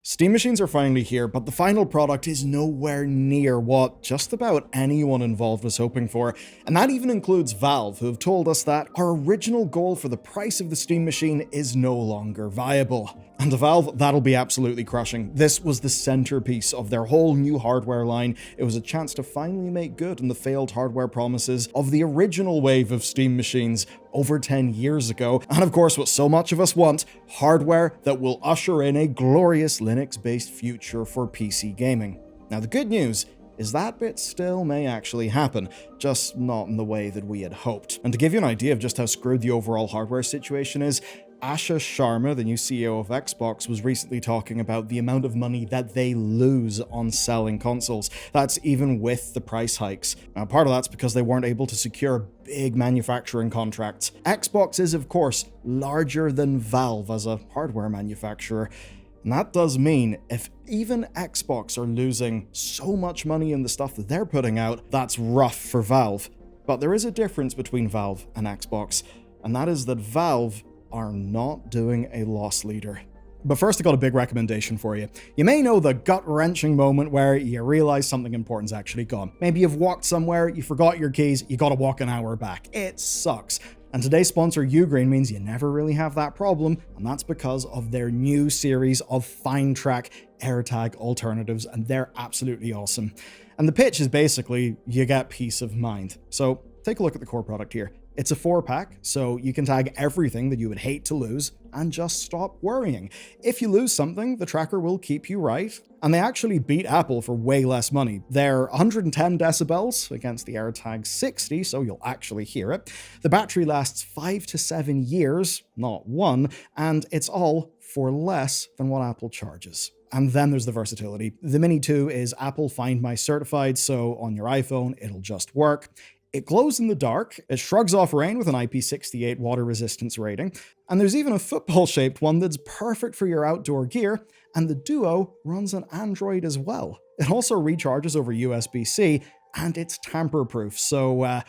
Steam machines are finally here, but the final product is nowhere near what just about anyone involved was hoping for. And that even includes Valve, who have told us that our original goal for the price of the Steam machine is no longer viable. And to Valve, that'll be absolutely crushing. This was the centerpiece of their whole new hardware line. It was a chance to finally make good on the failed hardware promises of the original wave of Steam machines over 10 years ago. And of course, what so much of us want, hardware that will usher in a glorious Linux-based future for PC gaming. Now, the good news is that bit still may actually happen, just not in the way that we had hoped. And to give you an idea of just how screwed the overall hardware situation is, Ashish Sharma, the new CEO of Xbox, was recently talking about the amount of money that they lose on selling consoles. That's even with the price hikes. Now, part of that's because they weren't able to secure big manufacturing contracts. Xbox is, of course, larger than Valve as a hardware manufacturer. And that does mean if even Xbox are losing so much money in the stuff that they're putting out, that's rough for Valve. But there is a difference between Valve and Xbox, and that is that Valve are not doing a loss leader. But first, I got a big recommendation for you. You may know the gut-wrenching moment where you realize something important's actually gone. Maybe you've walked somewhere, you forgot your keys, you gotta walk an hour back. It sucks. And today's sponsor, UGREEN, means you never really have that problem, and that's because of their new series of FineTrack AirTag alternatives, and they're absolutely awesome. And the pitch is basically, you get peace of mind. So take a look at the core product here. It's a 4-pack, so you can tag everything that you would hate to lose and just stop worrying. If you lose something, the tracker will keep you right. And they actually beat Apple for way less money. They're 110 decibels against the AirTag 60, so you'll actually hear it. The battery lasts 5 to 7 years, not 1, and it's all for less than what Apple charges. And then there's the versatility. The Mini 2 is Apple Find My certified, so on your iPhone, it'll just work. It glows in the dark, it shrugs off rain with an IP68 water resistance rating, and there's even a football-shaped one that's perfect for your outdoor gear, and the Duo runs on Android as well. It also recharges over USB-C, and it's tamper-proof, so, a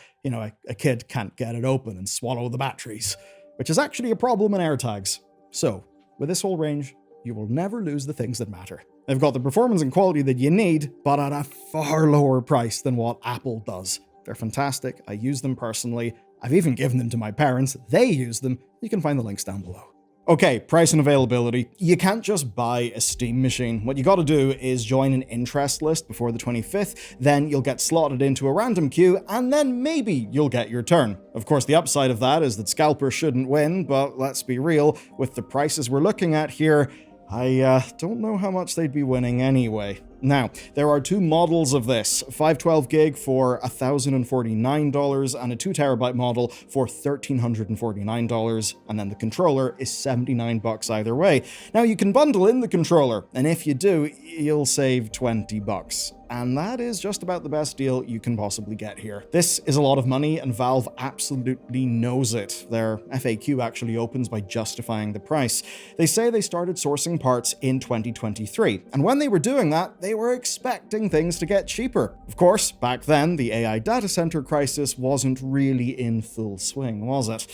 kid can't get it open and swallow the batteries, which is actually a problem in AirTags. So, with this whole range, you will never lose the things that matter. They've got the performance and quality that you need, but at a far lower price than what Apple does. They're fantastic. I use them personally. I've even given them to my parents. They use them. You can find the links down below. Okay, price and availability. You can't just buy a Steam machine. What you gotta do is join an interest list before the 25th, then you'll get slotted into a random queue, and then maybe you'll get your turn. Of course, the upside of that is that scalpers shouldn't win, but let's be real, with the prices we're looking at here, I don't know how much they'd be winning anyway. Now, there are two models of this, 512 gig for $1,049 and a 2TB model for $1,349, and then the controller is $79 either way. Now, you can bundle in the controller, and if you do, you'll save $20. And that is just about the best deal you can possibly get here. This is a lot of money, and Valve absolutely knows it. Their FAQ actually opens by justifying the price. They say they started sourcing parts in 2023, and when they were doing that, they were expecting things to get cheaper. Of course, back then, the AI data center crisis wasn't really in full swing, was it?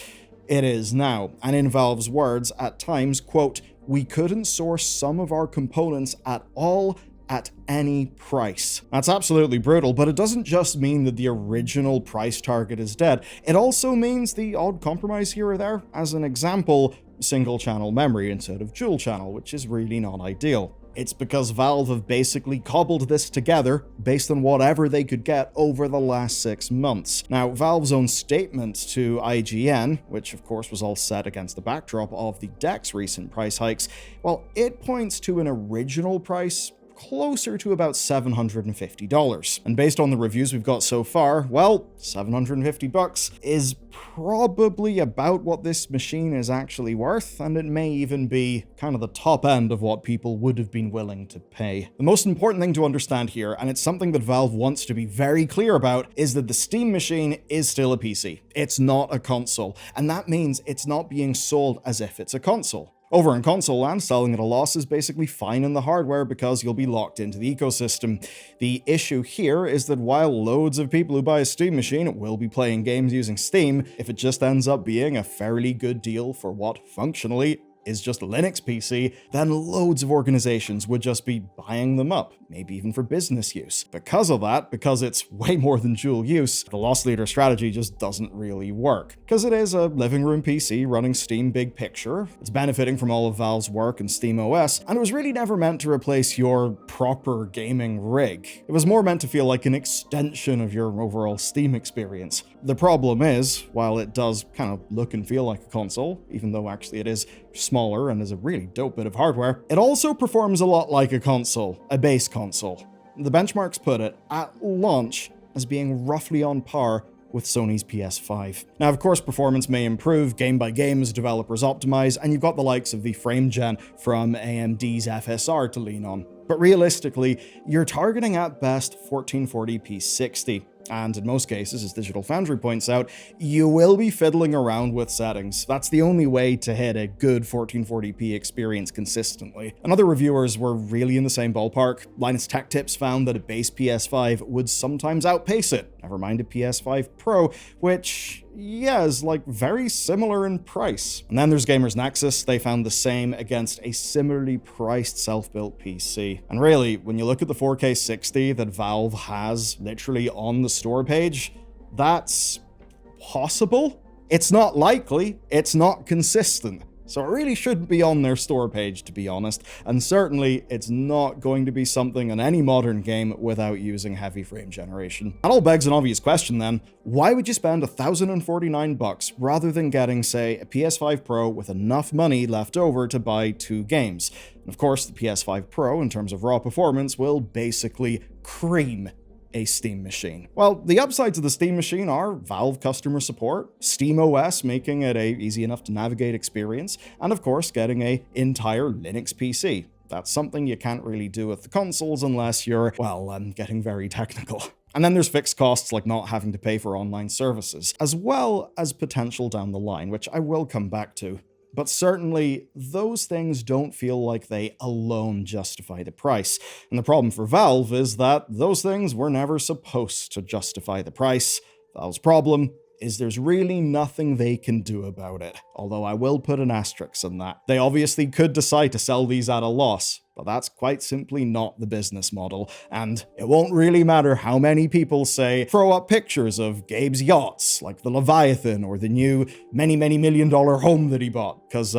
It is now, and in Valve's words, at times, quote, "We couldn't source some of our components at all at any price." That's absolutely brutal, but it doesn't just mean that the original price target is dead. It also means the odd compromise here or there. As an example, single channel memory instead of dual channel, which is really not ideal. It's because Valve have basically cobbled this together based on whatever they could get over the last 6 months. Now, Valve's own statement to IGN, which of course was all set against the backdrop of the DeX's recent price hikes, well, it points to an original price closer to about $750. And based on the reviews we've got so far, well, $750 is probably about what this machine is actually worth, and it may even be kind of the top end of what people would have been willing to pay. The most important thing to understand here, and it's something that Valve wants to be very clear about, is that the Steam machine is still a PC. It's not a console, and that means it's not being sold as if it's a console. Over in console land, selling at a loss is basically fine in the hardware because you'll be locked into the ecosystem. The issue here is that while loads of people who buy a Steam machine will be playing games using Steam, if it just ends up being a fairly good deal for what functionally is just a Linux PC, then loads of organizations would just be buying them up, maybe even for business use. Because of that, because it's way more than dual use, the loss leader strategy just doesn't really work. Because it is a living room PC running Steam Big Picture, it's benefiting from all of Valve's work in SteamOS, and it was really never meant to replace your proper gaming rig. It was more meant to feel like an extension of your overall Steam experience. The problem is, while it does kind of look and feel like a console, even though actually it is smaller and is a really dope bit of hardware, it also performs a lot like a console, a base console. The benchmarks put it, at launch, as being roughly on par with Sony's PS5. Now, of course, performance may improve game by game as developers optimize, and you've got the likes of the frame gen from AMD's FSR to lean on. But realistically, you're targeting at best 1440p 60. And in most cases, as Digital Foundry points out, you will be fiddling around with settings. That's the only way to hit a good 1440p experience consistently. And other reviewers were really in the same ballpark. Linus Tech Tips found that a base PS5 would sometimes outpace it, never mind a PS5 Pro, which, yeah, is like very similar in price. And then there's Gamers Nexus. They found the same against a similarly priced self-built PC. And really, when you look at the 4K 60 that Valve has literally on the store page, that's possible. It's not likely, it's not consistent. So it really shouldn't be on their store page, to be honest, and certainly it's not going to be something in any modern game without using heavy frame generation. That all begs an obvious question then: why would you spend $1,049 rather than getting, say, a PS5 Pro with enough money left over to buy 2 games? And of course, the PS5 Pro, in terms of raw performance, will basically cream a Steam machine. Well, the upsides of the Steam machine are Valve customer support, SteamOS making it a easy enough to navigate experience, and of course getting a entire Linux PC. That's something you can't really do with the consoles unless you're, well, getting very technical. And then there's fixed costs like not having to pay for online services, as well as potential down the line, which I will come back to. But certainly, those things don't feel like they alone justify the price. And the problem for Valve is that those things were never supposed to justify the price. Valve's problem is there's really nothing they can do about it, although I will put an asterisk on that. They obviously could decide to sell these at a loss, but that's quite simply not the business model, and it won't really matter how many people say throw up pictures of Gabe's yachts, like the Leviathan or the new many million-dollar home that he bought, because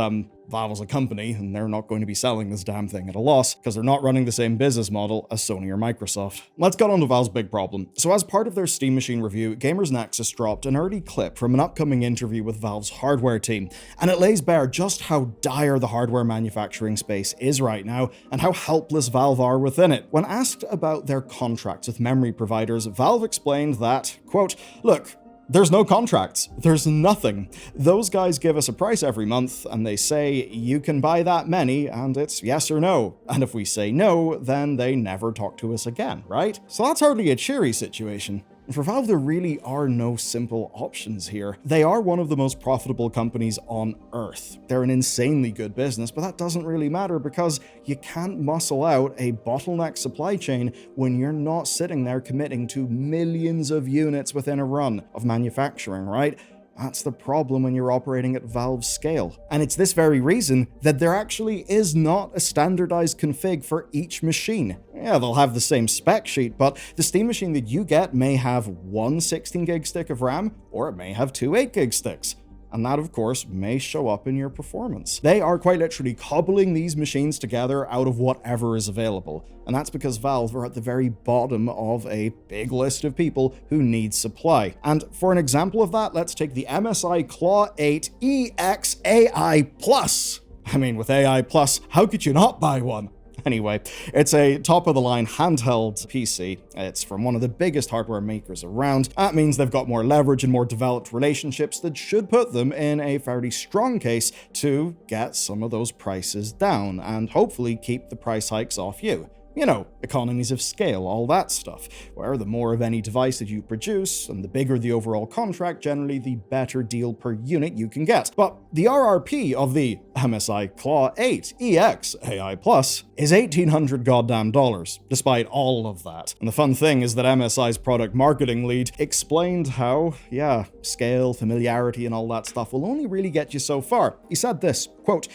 Valve is a company, and they're not going to be selling this damn thing at a loss, because they're not running the same business model as Sony or Microsoft. Let's get on to Valve's big problem. So as part of their Steam Machine review, Gamers Nexus dropped an early clip from an upcoming interview with Valve's hardware team, and it lays bare just how dire the hardware manufacturing space is right now, and how helpless Valve are within it. When asked about their contracts with memory providers, Valve explained that, quote, "Look, there's no contracts. There's nothing. Those guys give us a price every month, and they say, you can buy that many, and it's yes or no. And if we say no, then they never talk to us again, right?" So that's hardly a cheery situation. For Valve, there really are no simple options here. They are one of the most profitable companies on Earth. They're an insanely good business, but that doesn't really matter because you can't muscle out a bottleneck supply chain when you're not sitting there committing to millions of units within a run of manufacturing, right? That's the problem when you're operating at Valve's scale. And it's this very reason that there actually is not a standardized config for each machine. Yeah, they'll have the same spec sheet, but the Steam machine that you get may have one 16GB stick of RAM, or it may have two 8GB sticks. And that, of course, may show up in your performance. They are quite literally cobbling these machines together out of whatever is available. And that's because Valve are at the very bottom of a big list of people who need supply. And for an example of that, let's take the MSI Claw 8 EX AI Plus. I mean, with AI Plus, how could you not buy one? Anyway, it's a top-of-the-line handheld PC. It's from one of the biggest hardware makers around. That means they've got more leverage and more developed relationships that should put them in a fairly strong case to get some of those prices down and hopefully keep the price hikes off you. You know, economies of scale, all that stuff, where the more of any device that you produce and the bigger the overall contract, generally the better deal per unit you can get. But the RRP of the MSI Claw 8 EX AI Plus is $1,800 goddamn dollars, despite all of that. And the fun thing is that MSI's product marketing lead explained how, yeah, scale, familiarity, and all that stuff will only really get you so far. He said this, quote,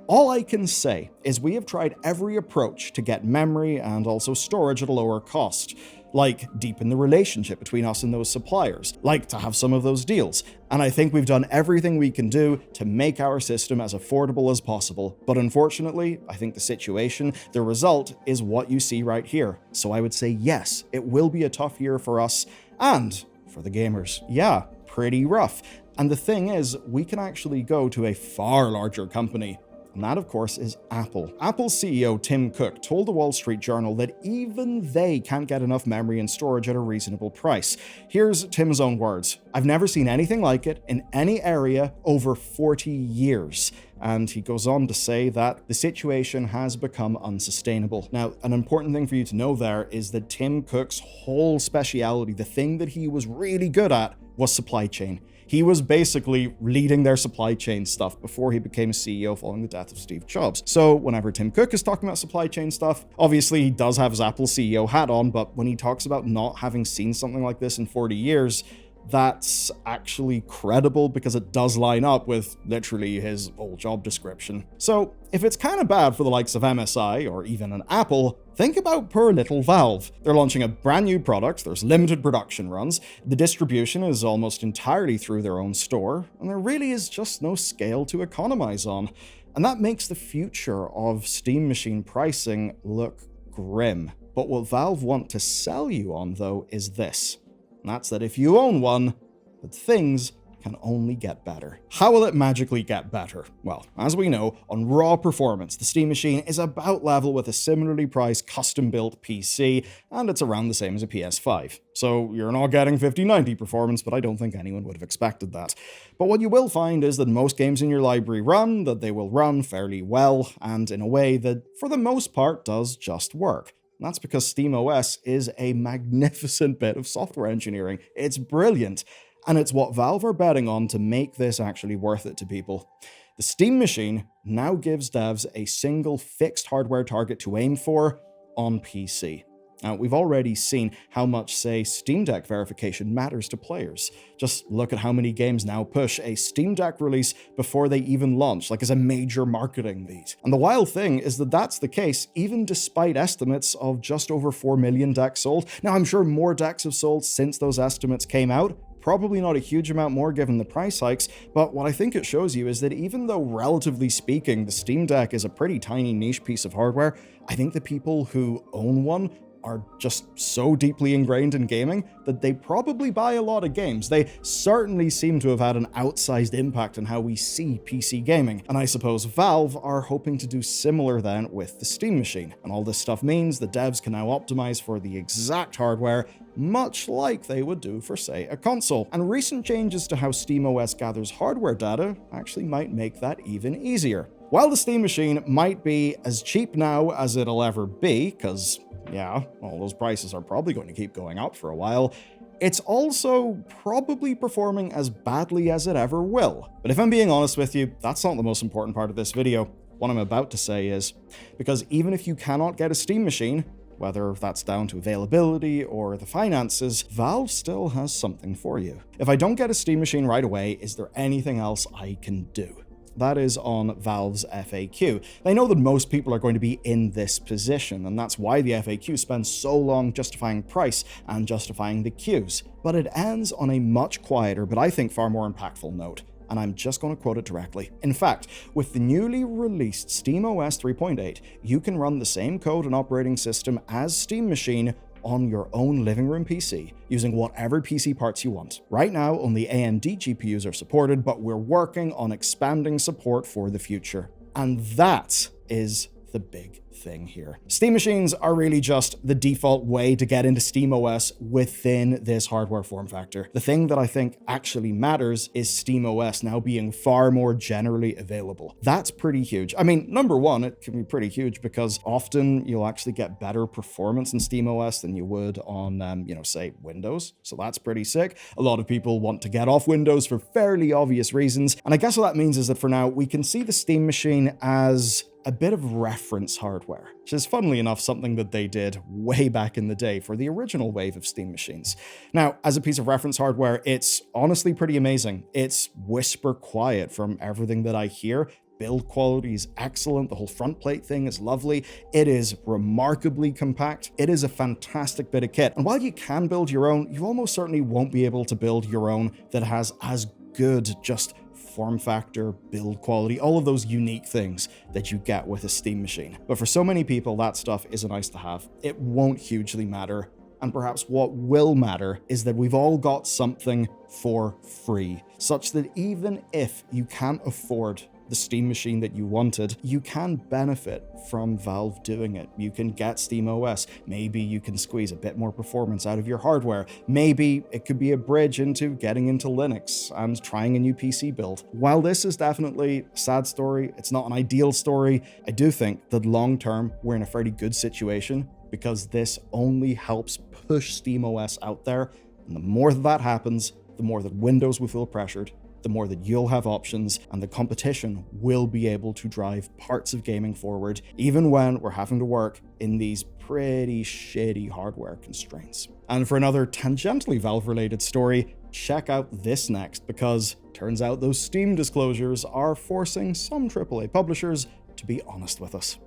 All I can say is we have tried every approach to get memory and also storage at a lower cost, like deepen the relationship between us and those suppliers, like to have some of those deals, and I think we've done everything we can do to make our system as affordable as possible. But unfortunately, I think the result is what you see right here. So I would say yes, it will be a tough year for us and for the gamers. Yeah, pretty rough. And the thing is, we can actually go to a far larger company. And that, of course, is Apple. Apple's CEO Tim Cook told the Wall Street Journal that even they can't get enough memory and storage at a reasonable price. Here's Tim's own words. "I've never seen anything like it in any area over 40 years. And he goes on to say that the situation has become unsustainable. Now, an important thing for you to know there is that Tim Cook's whole speciality, the thing that he was really good at, was supply chain. He was basically leading their supply chain stuff before he became CEO following the death of Steve Jobs. So whenever Tim Cook is talking about supply chain stuff, obviously he does have his Apple CEO hat on, but when he talks about not having seen something like this in 40 years, that's actually credible because it does line up with literally his old job description. So if it's kind of bad for the likes of MSI or even an Apple, think about poor little Valve. They're launching a brand new product, there's limited production runs, the distribution is almost entirely through their own store, and there really is just no scale to economize on. And that makes the future of Steam machine pricing look grim. But what Valve want to sell you on, though, is this. And that's that if you own one, that things can only get better. How will it magically get better? Well, as we know, on raw performance, the Steam machine is about level with a similarly priced custom-built PC, and it's around the same as a PS5. So you're not getting 5090 performance, but I don't think anyone would have expected that. But what you will find is that most games in your library run, that they will run fairly well, and in a way that, for the most part, does just work. And that's because SteamOS is a magnificent bit of software engineering. It's brilliant. And it's what Valve are betting on to make this actually worth it to people. The Steam machine now gives devs a single fixed hardware target to aim for on PC. Now, we've already seen how much, say, Steam Deck verification matters to players. Just look at how many games now push a Steam Deck release before they even launch, like as a major marketing beat. And the wild thing is that that's the case even despite estimates of just over 4 million decks sold. Now, I'm sure more decks have sold since those estimates came out. Probably not a huge amount more given the price hikes, but what I think it shows you is that even though relatively speaking, the Steam Deck is a pretty tiny niche piece of hardware, I think the people who own one are just so deeply ingrained in gaming that they probably buy a lot of games. They certainly seem to have had an outsized impact on how we see PC gaming, and I suppose Valve are hoping to do similar then with the Steam machine. And all this stuff means the devs can now optimize for the exact hardware, much like they would do for, say, a console. And recent changes to how SteamOS gathers hardware data actually might make that even easier. While the Steam machine might be as cheap now as it'll ever be, because yeah, all those prices are probably going to keep going up for a while, it's also probably performing as badly as it ever will. But if I'm being honest with you, that's not the most important part of this video. What I'm about to say is, because even if you cannot get a Steam machine, whether that's down to availability or the finances, Valve still has something for you. If I don't get a Steam machine right away, is there anything else I can do? That is on Valve's FAQ. They know that most people are going to be in this position, and that's why the FAQ spends so long justifying price and justifying the queues. But it ends on a much quieter, but I think far more impactful note, and I'm just going to quote it directly. In fact, with the newly released SteamOS 3.8, you can run the same code and operating system as Steam Machine on your own living room PC, using whatever PC parts you want. Right now, only AMD GPUs are supported, but we're working on expanding support for the future. And that is the big thing here. Steam machines are really just the default way to get into SteamOS within this hardware form factor. The thing that I think actually matters is SteamOS now being far more generally available. That's pretty huge. I mean, number one, it can be pretty huge because often you'll actually get better performance in SteamOS than you would on, say Windows. So that's pretty sick. A lot of people want to get off Windows for fairly obvious reasons. And I guess what that means is that for now, we can see the Steam machine as a bit of reference hardware, which is funnily enough something that they did way back in the day for the original wave of Steam machines. Now, as a piece of reference hardware, it's honestly pretty amazing. It's whisper quiet from everything that I hear, build quality is excellent. The whole front plate thing is lovely. It is remarkably compact. It is a fantastic bit of kit. And while you can build your own, you almost certainly won't be able to build your own that has as good just form factor, build quality, all of those unique things that you get with a Steam machine. But for so many people, that stuff is a nice to have. It won't hugely matter. And perhaps what will matter is that we've all got something for free, such that even if you can't afford the Steam machine that you wanted, you can benefit from Valve doing it. You can get SteamOS. Maybe you can squeeze a bit more performance out of your hardware. Maybe it could be a bridge into getting into Linux and trying a new PC build. While this is definitely a sad story, it's not an ideal story, I do think that long term, we're in a fairly good situation because this only helps push SteamOS out there. And the more that happens, the more that Windows will feel pressured, the more that you'll have options, and the competition will be able to drive parts of gaming forward, even when we're having to work in these pretty shitty hardware constraints. And for another tangentially Valve-related story, check out this next, because turns out those Steam disclosures are forcing some AAA publishers to be honest with us.